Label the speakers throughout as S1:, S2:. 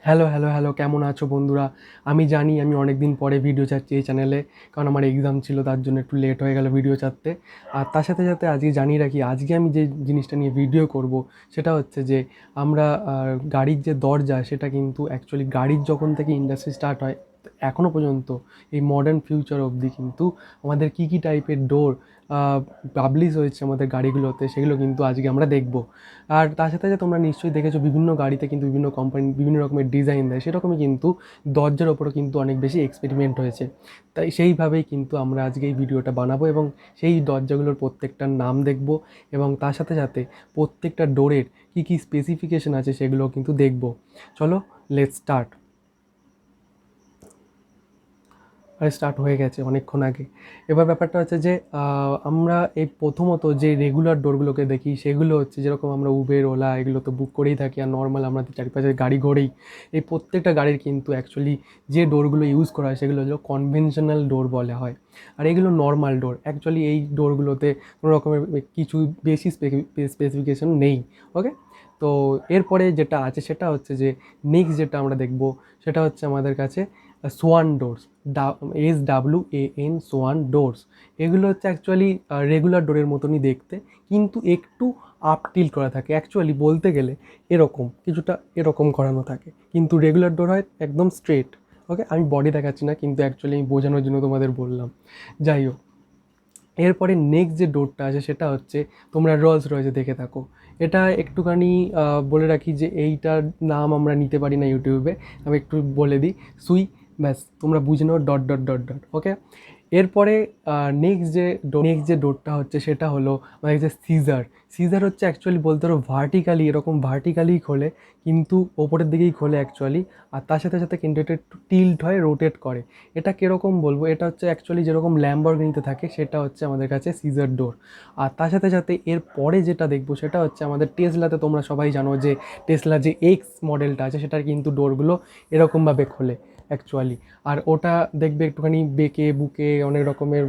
S1: Hello, hello, hello, কেমন আছো বন্ধুরা? আমি জানি আমি অনেকদিন পরে ভিডিও ছাড়ছি এই চ্যানেলে। কারণ আমার এক্সাম ছিল, তার জন্য একটু লেট হয়ে গেল ভিডিও ছাড়তে। আর তার সাথে সাথে আজকে জানিয়ে রাখি, আজকে আমি যে জিনিসটা নিয়ে ভিডিও করব সেটা হচ্ছে যে আমরা গাড়ির যে দরজা সেটা কিন্তু অ্যাকচুয়ালি গাড়ির যখন থেকে ইন্ডাস্ট্রি স্টার্ট হয় এখনও পর্যন্ত এই মডার্ন ফিউচার অবধি কিন্তু আমাদের কী কী টাইপের ডোর পাবলিশ হয়েছে আমাদের গাড়িগুলোতে, সেগুলো কিন্তু আজকে আমরা দেখব। আর তার সাথে সাথে তোমরা নিশ্চয়ই দেখেছো বিভিন্ন গাড়িতে কিন্তু বিভিন্ন কোম্পানি বিভিন্ন রকমের ডিজাইন দেয়, সেরকমই কিন্তু দরজার ওপরও কিন্তু অনেক বেশি এক্সপেরিমেন্ট হয়েছে। তাই সেইভাবেই কিন্তু আমরা আজকে এই ভিডিওটা বানাবো এবং সেই দরজাগুলোর প্রত্যেকটার নাম দেখব এবং তার সাথে সাথে প্রত্যেকটা ডোরের কী কী স্পেসিফিকেশন আছে সেগুলো কিন্তু দেখব। চলো, লেটস স্টার্ট। আর স্টার্ট হয়ে গেছে অনেকক্ষণ আগে। এবার ব্যাপারটা হচ্ছে যে আমরা এই প্রথমত যে রেগুলার ডোরগুলোকে দেখি সেগুলো হচ্ছে যেরকম আমরা উবের, ওলা এগুলো তো বুক করেই থাকি, আর নর্মাল আমাদের চারিপাশে গাড়ি ঘোরেই। এই প্রত্যেকটা গাড়ির কিন্তু অ্যাকচুয়ালি যে ডোরগুলো ইউজ করা হয় সেগুলো হলো কনভেনশনাল ডোর বলা হয়। আর এগুলো নর্মাল ডোর, অ্যাকচুয়ালি এই ডোরগুলোতে কোনো রকমের কিছু বেশি স্পেসিফিকেশন নেই। ওকে, তো এরপরে যেটা আছে সেটা হচ্ছে যে নেক্সট যেটা আমরা দেখব সেটা হচ্ছে আমাদের কাছে swan doors. SWAN swan doors. এগুলো হচ্ছে অ্যাকচুয়ালি রেগুলার ডোরের মতনই দেখতে, কিন্তু একটু আপ টিল্ট করা থাকে। অ্যাকচুয়ালি বলতে গেলে এরকম কিছুটা এরকম করানো থাকে, কিন্তু রেগুলার ডোর হয় একদম স্ট্রেট। ওকে, আমি বডি দেখাচ্ছি না, কিন্তু অ্যাকচুয়ালি আমি বোঝানোর জন্য তোমাদের বললাম। যাই হোক, এরপরে নেক্সট যে ডোরটা আছে সেটা হচ্ছে, তোমরা রোলস রয়েছে দেখে থাকো। এটা একটুখানি বলে রাখি যে এইটার নাম আমরা নিতে পারি না ইউটিউবে, আমি একটু বলে দিই। সুই, ব্যাস তোমরা বুঝে নাও, ডট ডট ডট ডট। ওকে, এরপরে নেক্সট যে ডোরটা হচ্ছে সেটা হলো আমাদের যে সিজার। সিজার হচ্ছে অ্যাকচুয়ালি বলতে পারো ভার্টিক্যালি, এরকম ভার্টিক্যালিই খোলে, কিন্তু ওপরের দিকেই খোলে অ্যাকচুয়ালি। আর তার সাথে সাথে কিন্তু এটা একটু টিল্ট হয়, রোটেট করে। এটা কীরকম বলবো, এটা হচ্ছে অ্যাকচুয়ালি যেরকম ল্যাম্বরগিনিতে থাকে সেটা হচ্ছে আমাদের কাছে সিজার ডোর। আর তার সাথে সাথে এর পরে যেটা দেখবো সেটা হচ্ছে আমাদের টেসলাতে। তোমরা সবাই জানো যে টেসলা যে এক্স মডেলটা আছে সেটার কিন্তু ডোরগুলো এরকমভাবে খোলে অ্যাকচুয়ালি। আর ওটা দেখবে একটুখানি বেঁকে বুকে অনেক রকমের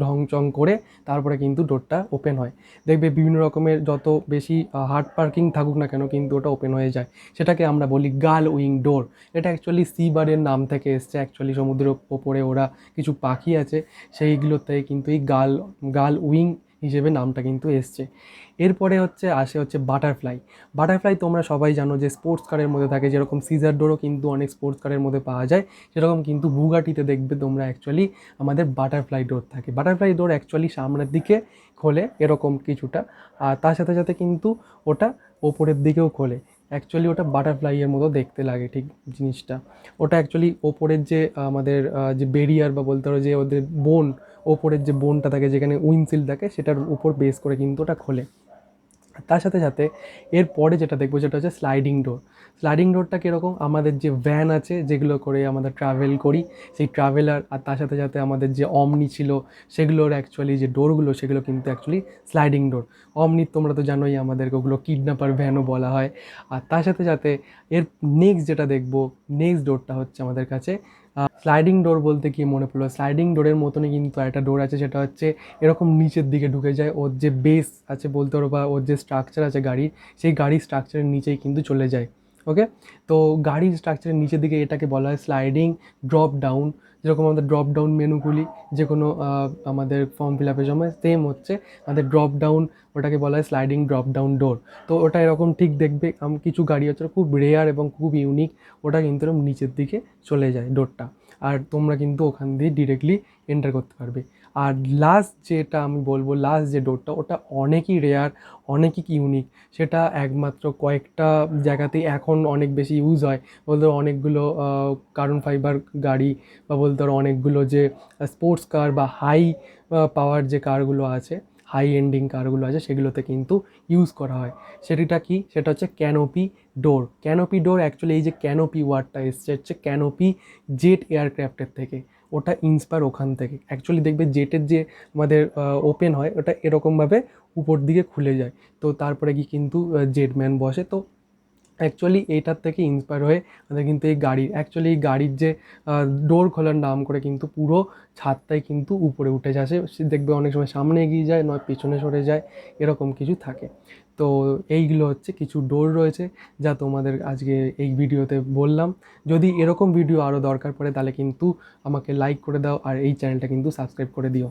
S1: ঢং চং করে তারপরে কিন্তু ডোরটা ওপেন হয়। দেখবে বিভিন্ন রকমের যত বেশি হার্ড পার্কিং থাকুক না কেন, কিন্তু ওটা ওপেন হয়ে যায়। সেটাকে আমরা বলি গাল উইং ডোর। এটা অ্যাকচুয়ালি সি বার্ডের নাম থেকে এসছে। অ্যাকচুয়ালি সমুদ্রের ওপরে ওরা কিছু পাখি আছে, সেইগুলোর থেকে কিন্তু এই গাল গাল উইং হিসেবে নামটা কিন্তু এসছে। এরপরে হচ্ছে বাটারফ্লাই। বাটারফ্লাই তোমরা সবাই জানো যে স্পোর্টস কারের মধ্যে থাকে, যেরকম সিজার ডোরও কিন্তু অনেক স্পোর্টস কারের মধ্যে পাওয়া যায়, সেরকম কিন্তু বুগাটিতে দেখবে তোমরা অ্যাকচুয়ালি আমাদের বাটারফ্লাই ডোর থাকে। বাটারফ্লাই ডোর অ্যাকচুয়ালি সামনের দিকে খোলে এরকম কিছুটা, আর তার সাথে সাথে কিন্তু ওটা ওপরের দিকেও খোলে। অ্যাকচুয়ালি ওটা বাটারফ্লাইয়ের মতো দেখতে লাগে ঠিক জিনিসটা। ওটা অ্যাকচুয়ালি ওপরের যে আমাদের যে বেরিয়ার বা বলতে পারো যে ওদের বোন, ওপরের যে বোনটা থাকে যেখানে উইন্ডশিল্ড থাকে সেটার উপর বেস করে কিন্তু ওটা খোলে। তার সাথে সাথে এরপরে যেটা দেখবো সেটা হচ্ছে স্লাইডিং ডোর। স্লাইডিং ডোরটা কীরকম, আমাদের যে ভ্যান আছে যেগুলো করে আমরা ট্রাভেল করি, সেই ট্রাভেলার, আর তার সাথে সাথে আমাদের যে অমনি ছিল সেগুলোর অ্যাকচুয়ালি যে ডোরগুলো সেগুলো কিন্তু অ্যাকচুয়ালি স্লাইডিং ডোর। অমনি তোমরা তো জানোই আমাদেরকে ওগুলো কিডন্যাপার ভ্যানও বলা হয়। আর তার সাথে সাথে এর নেক্সট যেটা দেখবো, নেক্সট ডোরটা হচ্ছে আমাদের কাছে স্লাইডিং ডোর। বলতে কি মনে পড়লো, স্লাইডিং ডোরের মতনই কিন্তু একটা ডোর আছে, সেটা হচ্ছে এরকম নিচের দিকে ঢুকে যায়। ওর যে বেস আছে বলতে পারো বা ওর যে স্ট্রাকচার আছে গাড়ির, সেই গাড়ির স্ট্রাকচারের নিচেই কিন্তু চলে যায়। ওকে, তো গাড়ির স্ট্রাকচারের নিচের দিকে এটাকে বলা হয় স্লাইডিং ড্রপ ডাউন। যেরকম আমাদের ড্রপ ডাউন মেনুগুলি যে কোনো আমাদের ফর্ম ফিল আপের সময় সেম হচ্ছে আমাদের ড্রপ ডাউন, ওটাকে বলা হয় স্লাইডিং ড্রপ ডাউন ডোর। তো ওটা এরকম ঠিক দেখবে, কিছু গাড়ি হচ্ছে খুব রেয়ার এবং খুব ইউনিক, ওটা কিন্তু এরকম নিচের দিকে চলে যায় ডোরটা, আর তোমরা কিন্তু ওখান দিয়ে ডিরেক্টলি এন্টার করতে পারবে। আর লাস্ট যেটা আমি বলবো, লাস্ট যে ডোরটা, ওটা অনেকই রেয়ার, অনেকই ইউনিক। সেটা একমাত্র কয়েকটা জায়গাতেই এখন অনেক বেশি ইউজ হয়। বলতে অনেকগুলো কার্বন ফাইবার গাড়ি বা বলতে পারো অনেকগুলো যে স্পোর্টস কার বা হাই পাওয়ার যে কারগুলো আছে, হাই এন্ডিং কারগুলো আছে, সেগুলোতে কিন্তু ইউজ করা হয়। সেটা কি, সেটা হচ্ছে ক্যানোপি ডোর। ক্যানোপি ডোর অ্যাকচুয়ালি এই যে ক্যানোপি ওয়ার্ডটা এসছে হচ্ছে ক্যানোপি জেট এয়ারক্রাফটের থেকে, ওটা ইন্সপায়ার ওখান থেকে। অ্যাকচুয়ালি দেখবে জেটের যে আমাদের ওপেন হয় ওটা এরকমভাবে উপর দিকে খুলে যায়, তো তারপরে কি কিন্তু জেটম্যান বসে। তো অ্যাকচুয়ালি এইটার থেকে ইন্সপায়ার হয়ে আমাদের কিন্তু এই এই গাড়ির যে ডোর খোলার নাম করে কিন্তু পুরো ছাদটাই কিন্তু উপরে উঠে যায়। সে দেখবে অনেক সময় সামনে এগিয়ে যায়, নয় পেছনে সরে যায়, এরকম কিছু থাকে। তো এইগুলো হচ্ছে কিছু ডোর রয়েছে যা তোমাদের আজকে এই ভিডিওতে বললাম। যদি এরকম ভিডিও আরও দরকার পড়ে তাহলে কিন্তু আমাকে লাইক করে দাও আর এই চ্যানেলটা কিন্তু সাবস্ক্রাইব করে দিও।